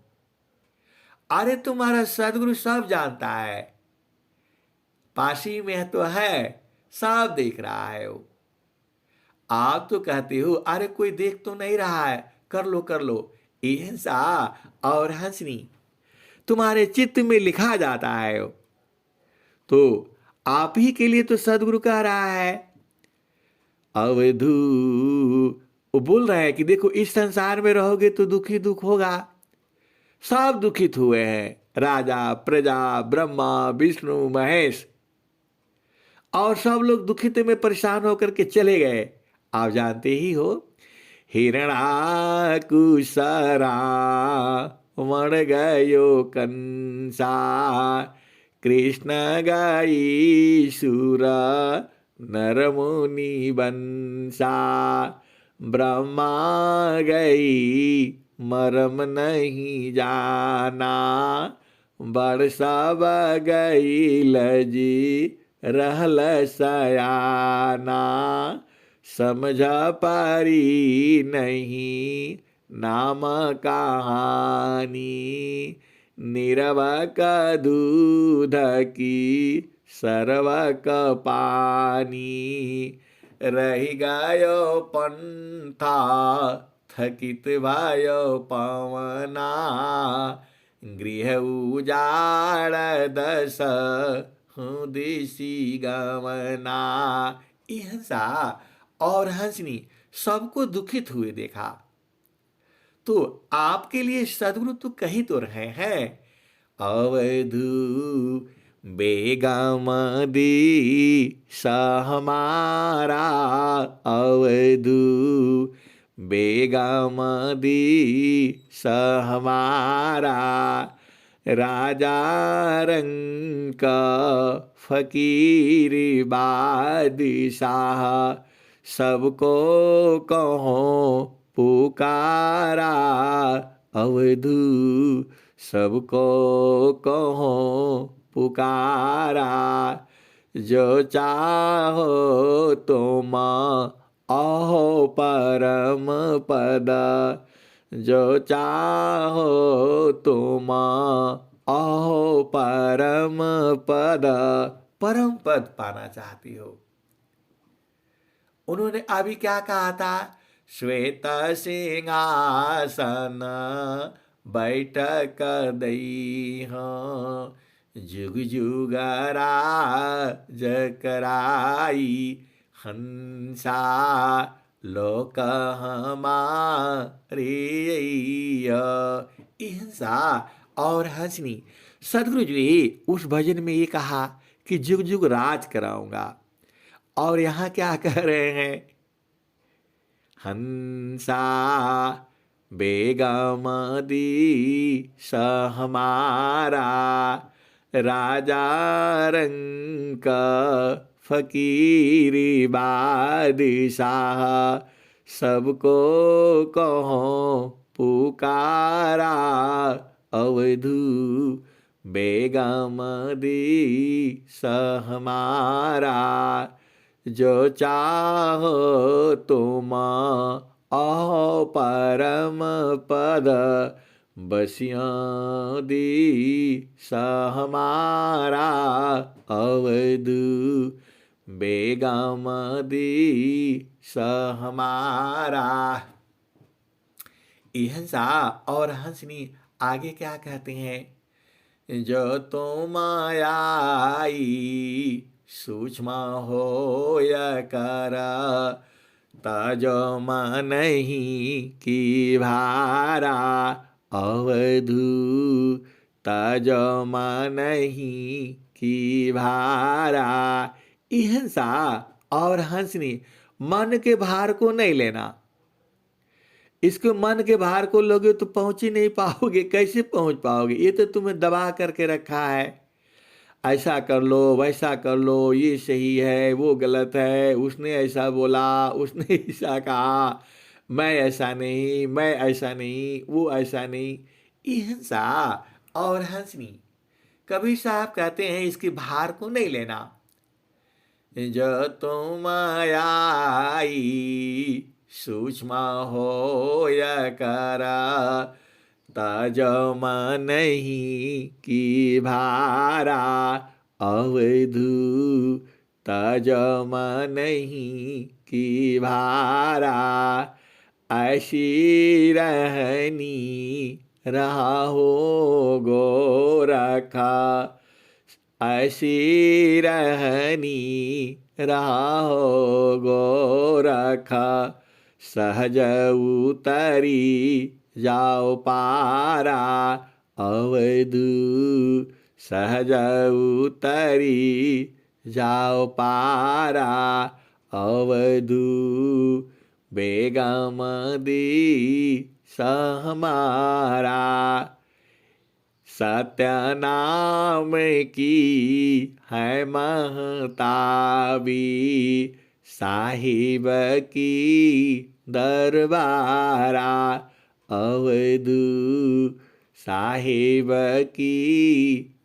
अरे तुम्हारा सदगुरु सब जानता है, पासी में तो है, सब देख रहा है वो। आप तो कहते हो अरे कोई देख तो नहीं रहा है, कर लो कर लो। हिंसा और हंसनी तुम्हारे चित्त में लिखा जाता है वो। तो आप ही के लिए तो सदगुरु कह रहा है अवधू। वो बोल रहे हैं कि देखो इस संसार में रहोगे तो दुखी दुख होगा। सब दुखित हुए हैं, राजा, प्रजा, ब्रह्मा, विष्णु, महेश, और सब लोग दुखित में परेशान होकर के चले गए। आप जानते ही हो, हिरणाकुशरा मर गयो कंसा, कृष्ण गाई सुर नर मुनि बंसा। ब्रह्मा गई मरम नहीं जाना, बड़ सब गई लजी रहल सयाना। समझ पारी नहीं नाम कहानी, नीरव का दूध की सरव का पानी। रही गयो पंथा थकित भयो पवना, गृह उजाड़ दस देसी गमना। हिंसा और हंसनी सबको दुखित हुए देखा। तो आपके लिए सदगुरु तो कही तो रहे हैं अवधू बेगमदी हमारा, अवधू बेगम दी हमारा, राजा रंग फकीर बादशाह, सबको कहो पुकारा अवधू, सबको कहो पुकारा। जो चाहो तुम अहो परम पद, जो चाहो तुम अहो परम पद। परम पद पाना चाहती हो। उन्होंने अभी क्या कहा था? श्वेत सिंहासन बैठक दई हाँ, जुग जुग राज कराई, हंसा लोक हमारे। हिंसा और हंसनी। सदगुरु जी उस भजन में ये कहा कि जुग जुग राज कराऊंगा, और यहां क्या कह रहे हैं? हंसा बेगम दी हमारा, राजा रंग फकीर बादशाह, सबको कहो पुकारा अवधू, बेगम दी हमारा। जो चाहो तुम अहो परम पद, बसिया दी हमारा अवधू, बेगम दी हमारा। हंसा और हंसनी आगे क्या कहते हैं? जो तुम आई सूक्ष्म हो कर, ताजो नहीं की भारा अवधू, ताजो नहीं की भारा। हिंसा और हंसनी मन के भार को नहीं लेना। इसके मन के भार को लोगे तो पहुंच ही नहीं पाओगे। कैसे पहुंच पाओगे? ये तो तुम्हें दबा करके रखा है। ऐसा कर लो, वैसा कर लो, ये सही है, वो गलत है, उसने ऐसा बोला, उसने ऐसा कहा, मैं ऐसा नहीं, मैं ऐसा नहीं, वो ऐसा नहीं। हिंसा और हंसनी। कबीर साहब कहते हैं इसके भार को नहीं लेना। जो तुम आई सूक्ष्म हो कर, ताजम नहीं की भारा अवधू, ताजम नहीं की भारा। ऐसी रहनी रहा हो गोरखा, ऐसी रहनी रहा हो गोरखा, सहज उतरी जाओ पारा अवधू, सहज उतरी जाओ पारा अवधू, बेगम दी हमारा। सत्य नाम की है महताबी, साहिब की दरबारा अवधू, साहिब की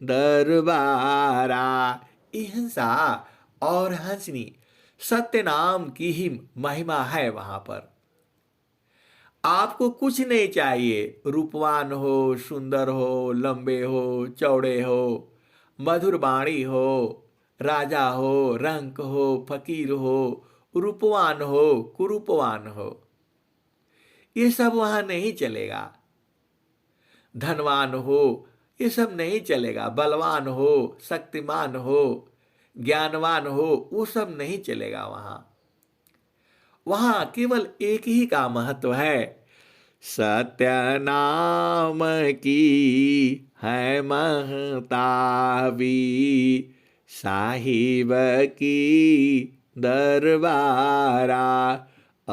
दरबारा। हिंसा और हंसनी सत्य नाम की ही महिमा है। वहां पर आपको कुछ नहीं चाहिए। रूपवान हो, सुंदर हो, लंबे हो, चौड़े हो, मधुर वाणी हो, राजा हो, रंक हो, फकीर हो, रूपवान हो, कुरूपवान हो, ये सब वहां नहीं चलेगा। धनवान हो, ये सब नहीं चलेगा। बलवान हो, शक्तिमान हो, ज्ञानवान हो, वो सब नहीं चलेगा। वहां केवल एक ही का महत्व है। सत्य नाम की है महताबी, साहिब की दरबारा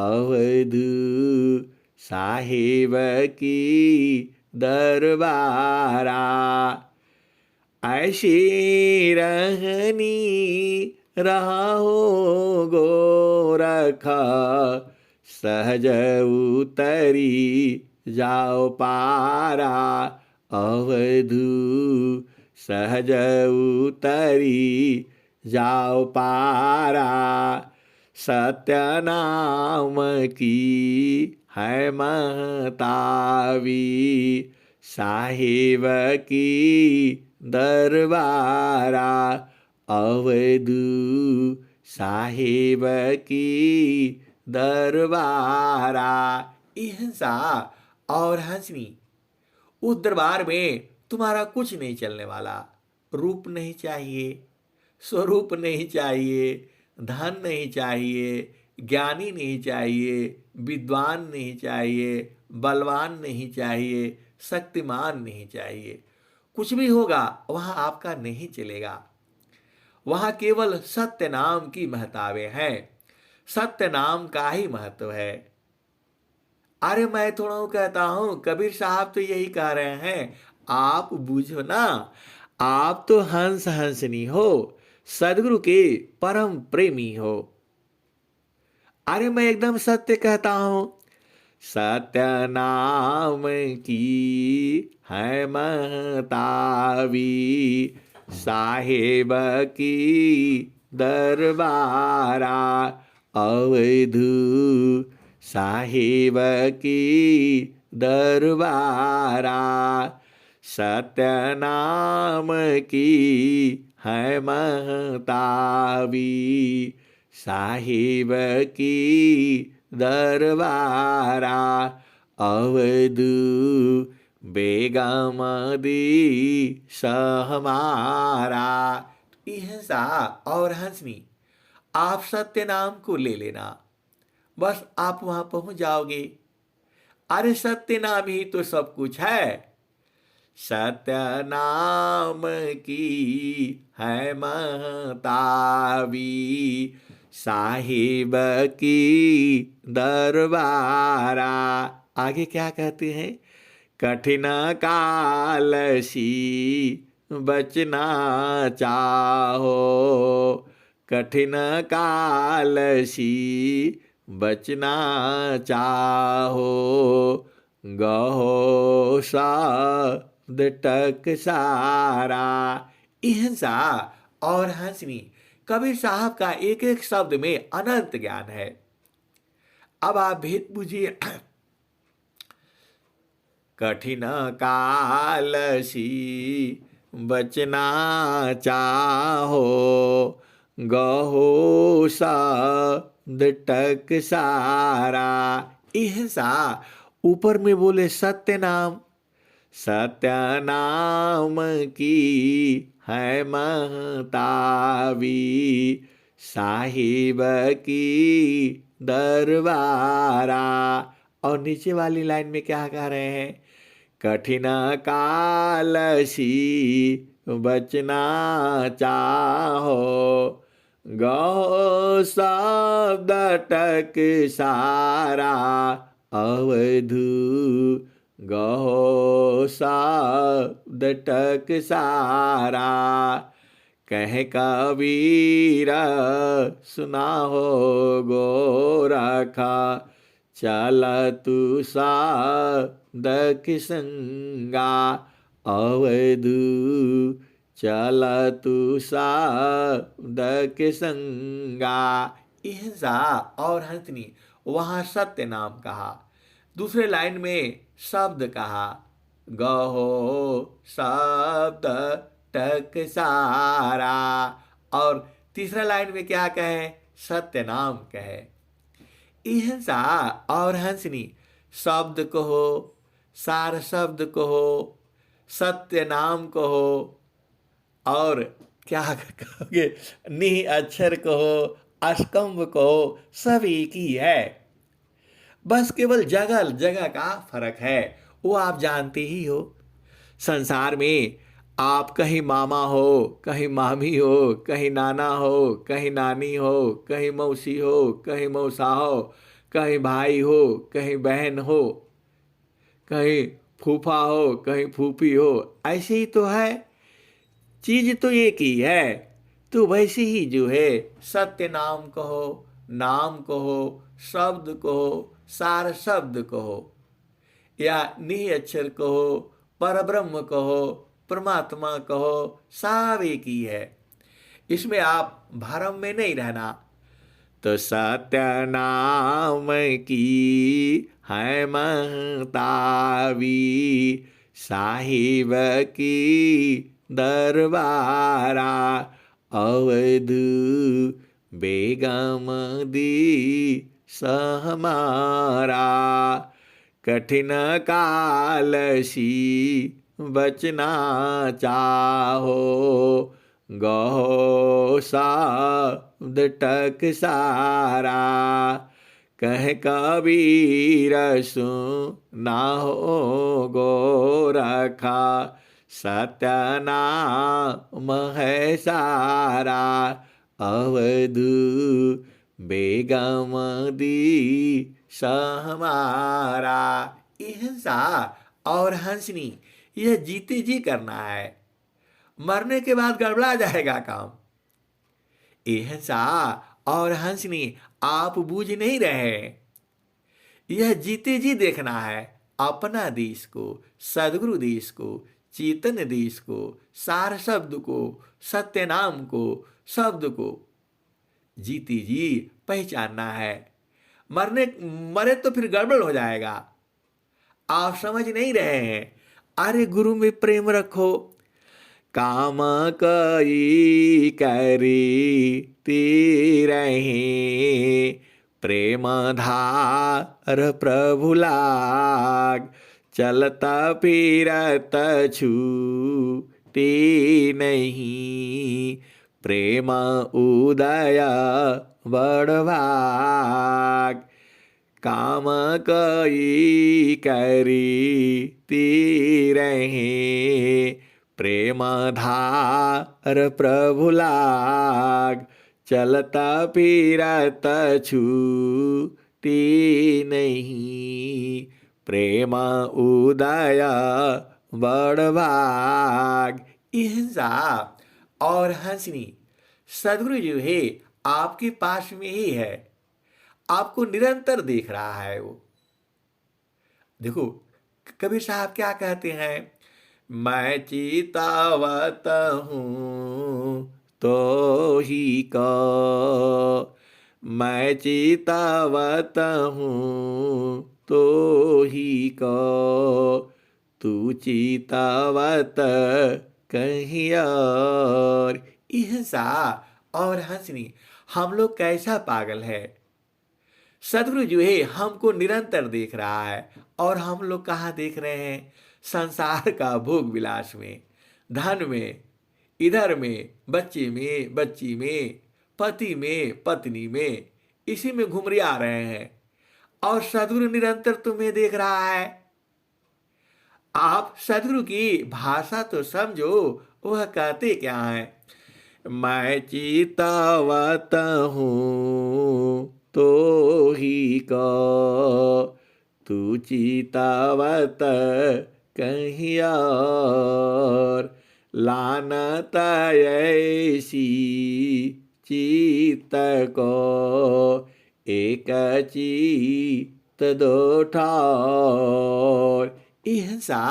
अवधू साहिब की दरबारा। ऐसी रहनी रहा हो गोरखा, सहज उतरी जाओ पारा। अवधू सहज उतरी जाओ पारा। सत्य नाम की है महतावी, साहिब की दरबारा। अवधू साहिब की दरबारा। हिंसा और हंसनी, उस दरबार में तुम्हारा कुछ नहीं चलने वाला। रूप नहीं चाहिए, स्वरूप नहीं चाहिए, धन नहीं चाहिए, ज्ञानी नहीं चाहिए, विद्वान नहीं चाहिए, बलवान नहीं चाहिए, शक्तिमान नहीं चाहिए। कुछ भी होगा वहां आपका नहीं चलेगा। वहां केवल सत्य नाम की महतावें हैं। सत्य नाम का ही महत्व है। अरे मैं थोड़ा कहता हूं, कबीर साहब तो यही कह रहे हैं, आप बूझो ना। आप तो हंस हंसनी हो, सदगुरु के परम प्रेमी हो। अरे मैं एकदम सत्य कहता हूं। सत्य नाम की है महतावी, साहेब की दरबारा। अवधू साहेब की दरबारा। सत्य नाम की है महतावी, साहिब की दरबारा। अवधू बेगम दी सहमारा। हिंसा और हंसनी, आप सत्य नाम को ले लेना, बस आप वहां पहुंच जाओगे। अरे सत्य नाम ही तो सब कुछ है। सत्य नाम की है महतावी, साहिब की दरबारा। आगे क्या कहते हैं? कठिन कालसी बचना चाहो, कठिन कालसी बचना चाहो। गहो शब्द टक सारा। हिंसा और हंसनी, कबीर साहब का एक एक शब्द में अनंत ज्ञान है। अब आप भेद बुझिए। कठिन कालसी बचना चाहो, गहो शब्द टक सारा। हिंसा ऊपर में बोले सत्य नाम, सत्य नाम की है महतावी, साहिब की दरबारा। और नीचे वाली लाइन में क्या कह रहे हैं? कठिन कालसी बचना चाहो, गो शब्द टक सारा। अवधू गहो शब्द टक सारा। कह कबीर सुना हो गोरखा, चल तू शब्द की संगा। अवधू चल तू शब्द की संगा। हिंसा और हंसनी, वहां सत्य नाम कहा, दूसरे लाइन में शब्द कहा, गहो शब्द टक सारा। और तीसरा लाइन में क्या कहे? सत्य नाम कहे। हिंसा और हंसनी, शब्द कहो, सार शब्द कहो, सत्य नाम कहो, और क्या कहोगे, निह अक्षर कहो, अष्टकंभ कहो, सब एक ही है। बस केवल जगह जगह का फर्क है, वो आप जानते ही हो। संसार में आप कहीं मामा हो, कहीं मामी हो, कहीं नाना हो, कहीं नानी हो, कहीं मौसी हो, कहीं मौसा हो, कहीं भाई हो, कहीं बहन हो, कहीं फूफा हो, कहीं फूफी हो, ऐसे ही तो है। चीज तो एक ही है। तो वैसे ही जो है, सत्य नाम कहो, नाम कहो, शब्द कहो, सार शब्द कहो, या निह अक्षर कहो, परब्रह्म कहो, परमात्मा कहो, सब एक ही है। इसमें आप भ्रम में नहीं रहना। तो सत्य नाम की है महतावी, साहिब की दरबारा, अवध बेगम दी सहमारा, कठिन कालसी बचना चाहो, गहो शब्द टक सारा, कह कबीर सुना हो गोरखा, सत्य नाम है सारा, अवधू बेगम दी सहमारा। ये हिंसा और हंसनी, यह जीते जी करना है, मरने के बाद गड़बड़ा जाएगा काम। ये हिंसा और हंसनी आप बूझ नहीं रहे। यह जीते जी देखना है, अपना देश को, सदगुरु देश को, चेतन देश को, सार शब्द को, सत्य नाम को, शब्द को जीते जी पहचानना है। मरे तो फिर गड़बड़ हो जाएगा। आप समझ नहीं रहे हैं। अरे गुरु में प्रेम रखो, काम कई करी रहे, प्रेम धार प्रभु लाग, चलता फिरत छूटी नहीं, प्रेम उदय बड़भाग, काम कई करी रहे, प्रेम धार प्रभु लाग, चलता फिरत छूटी नहीं, प्रेम उदय बड़भाग। हिंसा और हंसनी सदगुरु जो है आपके पास में ही है, आपको निरंतर देख रहा है वो। देखो कबीर साहब क्या कहते हैं, मैं चितावत हूँ तो ही को, मैं चितावत हूँ तो ही को, तू चितावत कहीं और। हिंसा और हंसनी, हम लोग कैसा पागल है। सदगुरु जो है हमको निरंतर देख रहा है, और हम लोग कहाँ देख रहे हैं, संसार का भोग विलास में, धन में, इधर में, बच्चे में, बच्ची में, पति में, पत्नी में, इसी में घुमरिया रहे हैं। और सदगुरु निरंतर तुम्हें देख रहा है। आप सदगुरु की भाषा तो समझो, वह कहते क्या है, मैं चितावत हूँ तो ही को, तू चितावत कहीं और, लानत ऐसी चित्त को, एक चित्त दो ठार। हिंसा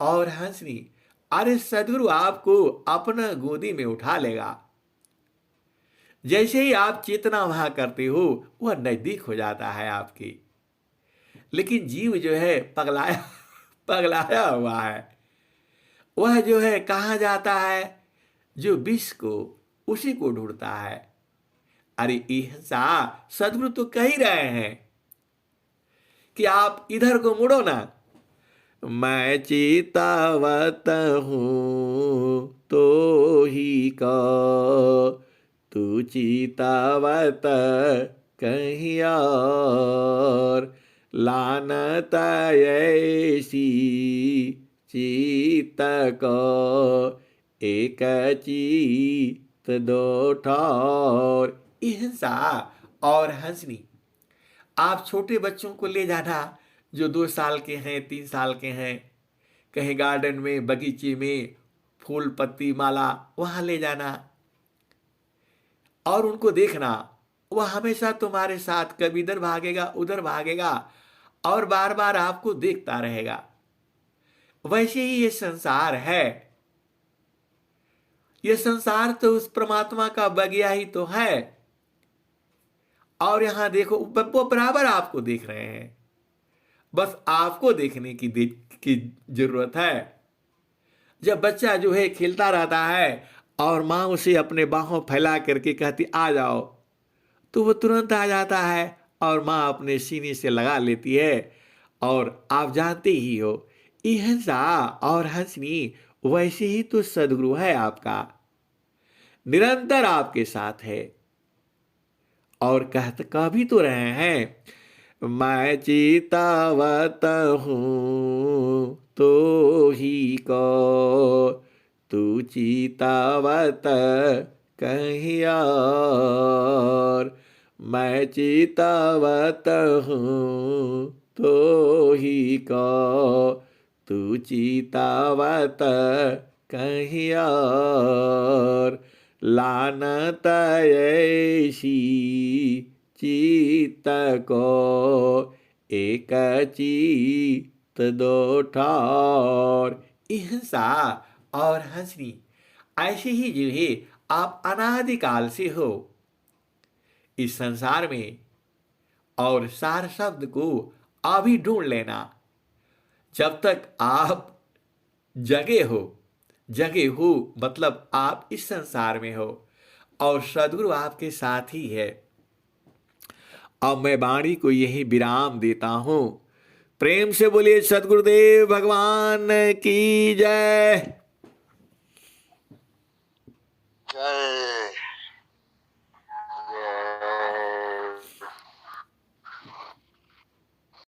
और हंसनी, अरे सदगुरु आपको अपना गोदी में उठा लेगा। जैसे ही आप चेतना वहां करते हो, वह नजदीक हो जाता है आपकी। लेकिन जीव जो है पगलाया पगलाया हुआ है। वह जो है कहाँ जाता है, जो विष को, उसी को ढूंढता है। अरे हिंसा सदगुरु तो कह ही रहे हैं कि आप इधर को मुड़ो ना। मैं चितावत हूँ तो ही को, तू चितावत कहीं और, लानत ऐसी चित्त को, एक चित्त दो ठौर। हिंसा और हंसनी, आप छोटे बच्चों को ले जाना, जो 2 साल के हैं, 3 साल के हैं, कहीं गार्डन में, बगीचे में, फूल पत्ती माला, वहां ले जाना और उनको देखना। वह हमेशा तुम्हारे साथ, कभी इधर भागेगा, उधर भागेगा और बार बार आपको देखता रहेगा। वैसे ही ये संसार है। ये संसार तो उस परमात्मा का बगिया ही तो है। और यहां देखो, वो बराबर आपको देख रहे हैं, बस आपको देखने की जरूरत है। जब बच्चा जो है खेलता रहता है और माँ उसे अपने बाहों फैला करके कहती आ जाओ, तो वो तुरंत आ जाता है और माँ अपने सीने से लगा लेती है। और आप जानते ही हो, हिंसा और हंसनी वैसे ही तो सदगुरु है आपका, निरंतर आपके साथ है। और कह भी तो रहे हैं, मैं चितावत हूँ तो ही को, तू चितावत कहीं और। मैं चितावत हूँ तो ही को, तू चितावत कहीं और। लानत ऐसी चित्त को, एक चित्त दो ठार। हिंसा और हंसनी ऐसे ही जो है आप अनादिकाल से हो इस संसार में। और सार शब्द को अभी ढूंढ लेना, जब तक आप जगे हो मतलब आप इस संसार में हो और सदगुरु आपके साथ ही है। अब मैं वाणी को यही विराम देता हूं। प्रेम से बोलिए सदगुरुदेव भगवान की जय। जय।